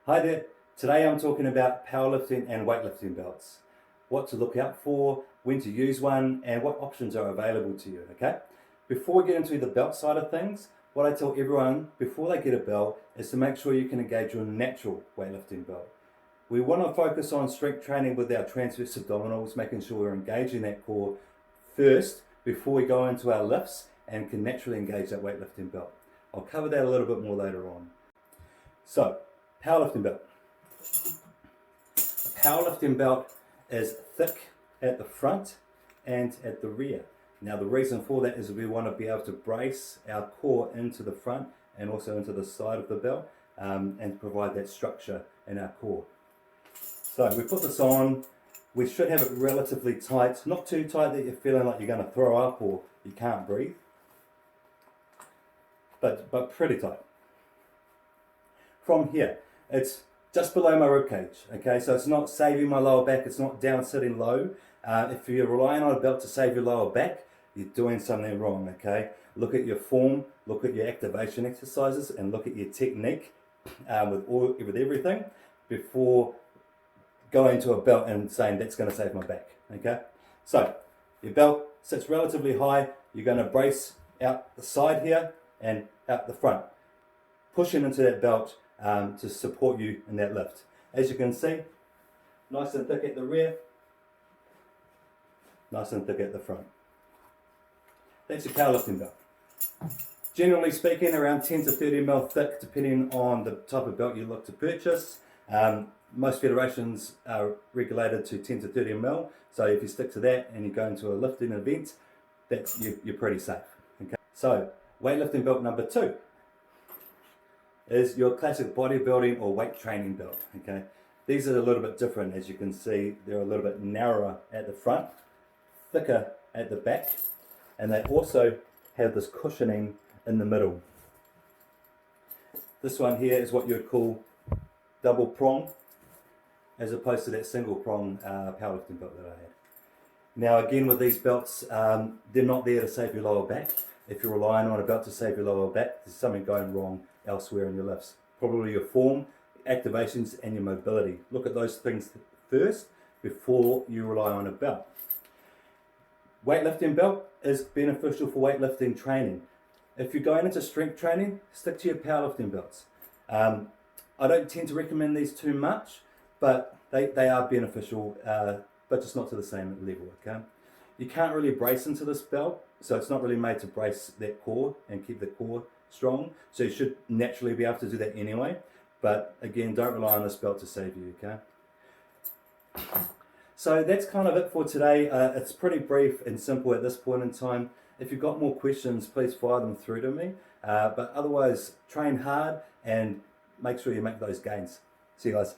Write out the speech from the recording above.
Hi there, today I'm talking about powerlifting and weightlifting belts. What to look out for, when to use one, and what options are available to you, okay? Before we get into the belt side of things, what I tell everyone before they get a belt is to make sure you can engage your natural weightlifting belt. We want to focus on strength training with our transverse abdominals, making sure we're engaging that core first before we go into our lifts and can naturally engage that weightlifting belt. I'll cover that a little bit more later on. So, powerlifting belt. A powerlifting belt is thick at the front and at the rear. Now the reason for that is we want to be able to brace our core into the front and also into the side of the belt and provide that structure in our core. So we put this on, we should have it relatively tight, not too tight that you're feeling like you're going to throw up or you can't breathe, but pretty tight. From here, it's just below my rib cage, okay, so it's not saving my lower back, it's not down sitting low. If you're relying on a belt to save your lower back, you're doing something wrong, okay? Look at your form, look at your activation exercises, and look at your technique with everything before going to a belt and saying that's going to save my back, okay? So, your belt sits relatively high, you're going to brace out the side here and out the front, pushing into that belt to support you in that lift. As you can see, nice and thick at the rear, nice and thick at the front. That's your powerlifting belt. Generally speaking, around 10 to 30 mil thick, depending on the type of belt you look to purchase. Most federations are regulated to 10 to 30 mil, so if you stick to that and you go into a lifting event, you're pretty safe. Okay? So, weightlifting belt number 2 is your classic bodybuilding or weight training belt. Okay, these are a little bit different. As you can see, they're a little bit narrower at the front, thicker at the back, and they also have this cushioning in the middle. This one here is what you would call double prong, as opposed to that single prong powerlifting belt that I had. Now again, with these belts, they're not there to save your lower back. If you're relying on a belt to save your lower back, there's something going wrong elsewhere in your lifts. Probably your form, activations, and your mobility. Look at those things first before you rely on a belt. Weightlifting belt is beneficial for weightlifting training. If you're going into strength training, stick to your powerlifting belts. I don't tend to recommend these too much, but they are beneficial, but just not to the same level, okay? You can't really brace into this belt, so it's not really made to brace that core and keep the core strong, so you should naturally be able to do that anyway, but again, don't rely on this belt to save you, okay? So that's kind of it for today. It's pretty brief and simple at this point in time. If you've got more questions, please fire them through to me, but otherwise, train hard and make sure you make those gains. See you guys.